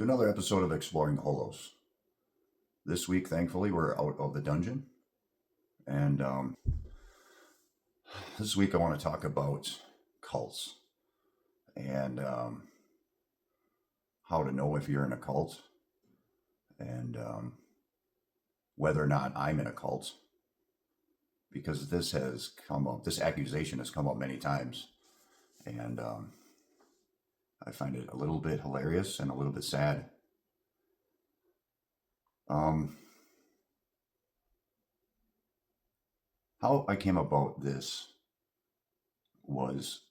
another episode of Exploring the Holos. This week, thankfully, we're out of the dungeon. And this week, I want to talk about cults and how to know if you're in a cult and whether or not I'm in a cult. Because this has come up, this accusation has come up many times. And I find it a little bit hilarious and a little bit sad. How I came about this was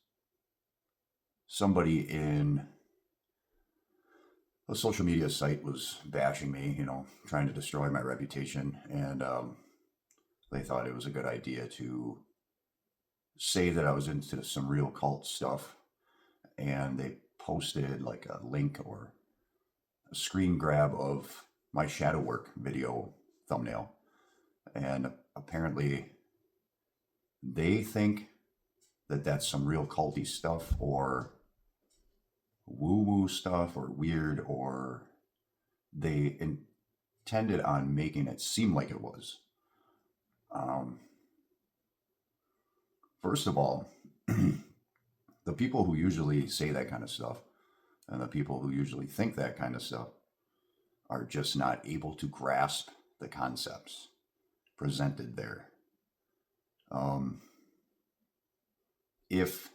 somebody in a social media site was bashing me, trying to destroy my reputation. And they thought it was a good idea to say that I was into some real cult stuff. And they posted like a link or a screen grab of my shadow work video thumbnail. And apparently they think that that's some real culty stuff or woo-woo stuff or weird, or they intended on making it seem like it was. First of all, the people who usually say that kind of stuff and the people who usually think that kind of stuff are just not able to grasp the concepts presented there. If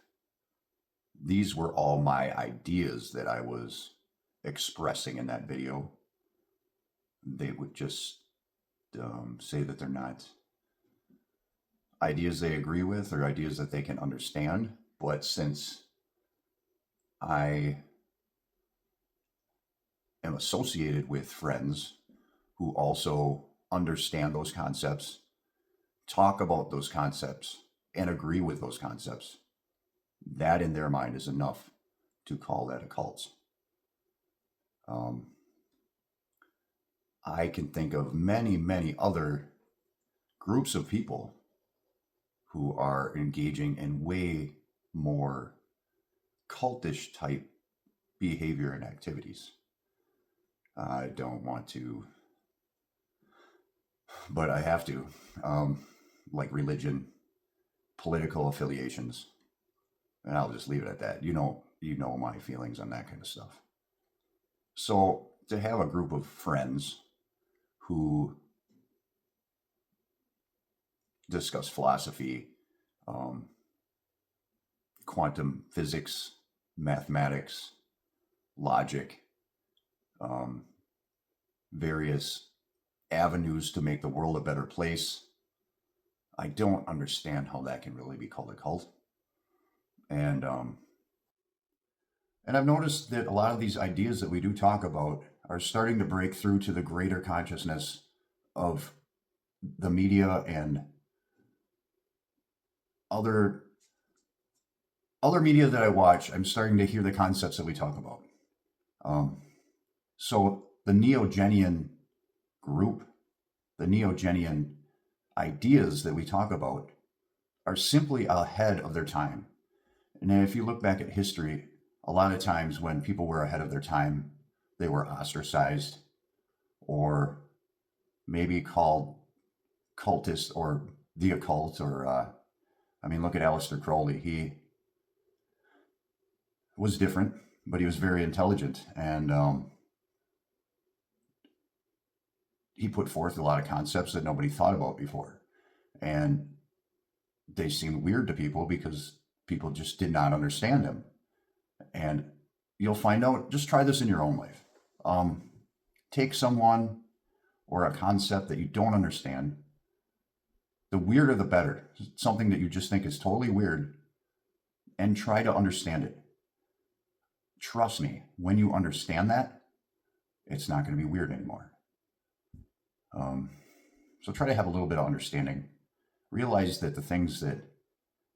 these were all my ideas that I was expressing in that video, they would just say that they're not ideas they agree with or ideas that they can understand. But since I am associated with friends who also understand those concepts, talk about those concepts, and agree with those concepts, that in their mind is enough to call that a cult. I can think of many, many other groups of people who are engaging in way more cultish type behavior and activities. I don't want to, but I have to, like religion, political affiliations, and I'll just leave it at that. You know my feelings on that kind of stuff. So to have a group of friends who discuss philosophy, quantum physics, mathematics, logic, various avenues to make the world a better place, I don't understand how that can really be called a cult. And I've noticed that a lot of these ideas that we do talk about are starting to break through to the greater consciousness of the media and other media that I watch. I'm starting to hear the concepts that we talk about. So the Neo-Genian group, the Neo-Genian ideas that we talk about are simply ahead of their time. And if you look back at history, a lot of times when people were ahead of their time, they were ostracized or maybe called cultist or the occult, or look at Aleister Crowley. He was different, but he was very intelligent, and he put forth a lot of concepts that nobody thought about before, and they seemed weird to people because people just did not understand him. And you'll find out, just try this in your own life. Take someone or a concept that you don't understand. The weirder the better. Something that you just think is totally weird, and try to understand it. Trust me, when you understand that, it's not going to be weird anymore. So try to have a little bit of understanding. Realize that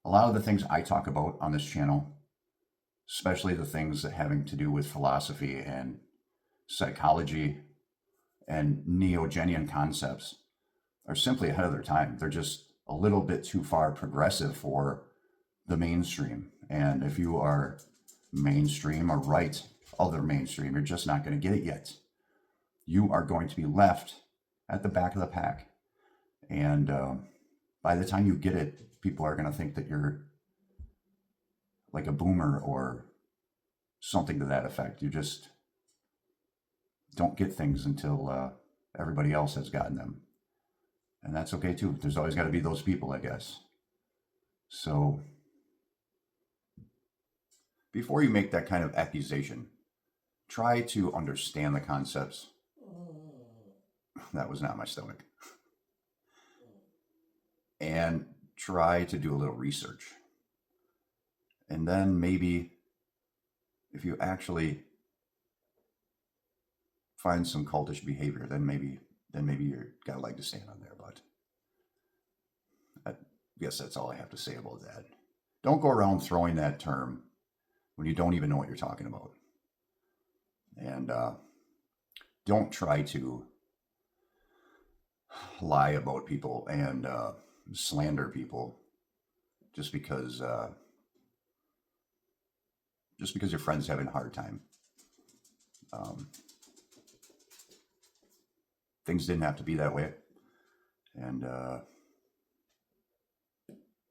a lot of the things I talk about on this channel, especially the things that having to do with philosophy and psychology and Neo-Genian concepts, are simply ahead of their time. They're just a little bit too far progressive for the mainstream. And if you are mainstream or right other mainstream. You're just not going to get it yet. You are going to be left at the back of the pack. And by the time you get it, people are going to think that you're like a boomer or something to that effect. You just don't get things until everybody else has gotten them. And that's okay too. There's always got to be those people, I guess. So before you make that kind of accusation, try to understand the concepts. That was not my stomach. And try to do a little research. And then maybe if you actually find some cultish behavior, then maybe you're got a leg to stand on there. But I guess that's all I have to say about that. Don't go around throwing that term when you don't even know what you're talking about. And don't try to lie about people and slander people just because your friend's having a hard time. Things didn't have to be that way. And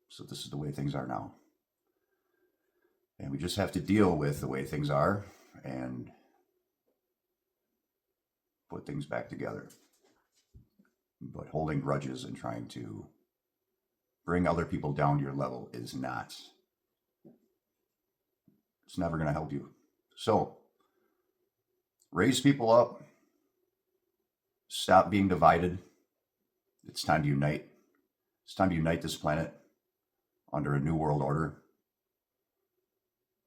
so this is the way things are now. And we just have to deal with the way things are and put things back together. But holding grudges and trying to bring other people down to your level is not. It's never going to help you. So, raise people up. Stop being divided. It's time to unite. It's time to unite this planet under a new world order.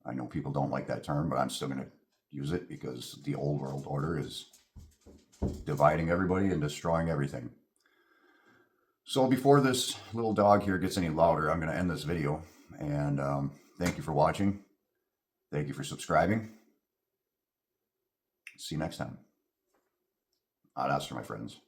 I know people don't like that term, but I'm still going to use it because the old world order is dividing everybody and destroying everything. So before this little dog here gets any louder, I'm going to end this video. And thank you for watching. Thank you for subscribing. See you next time. That's for my friends.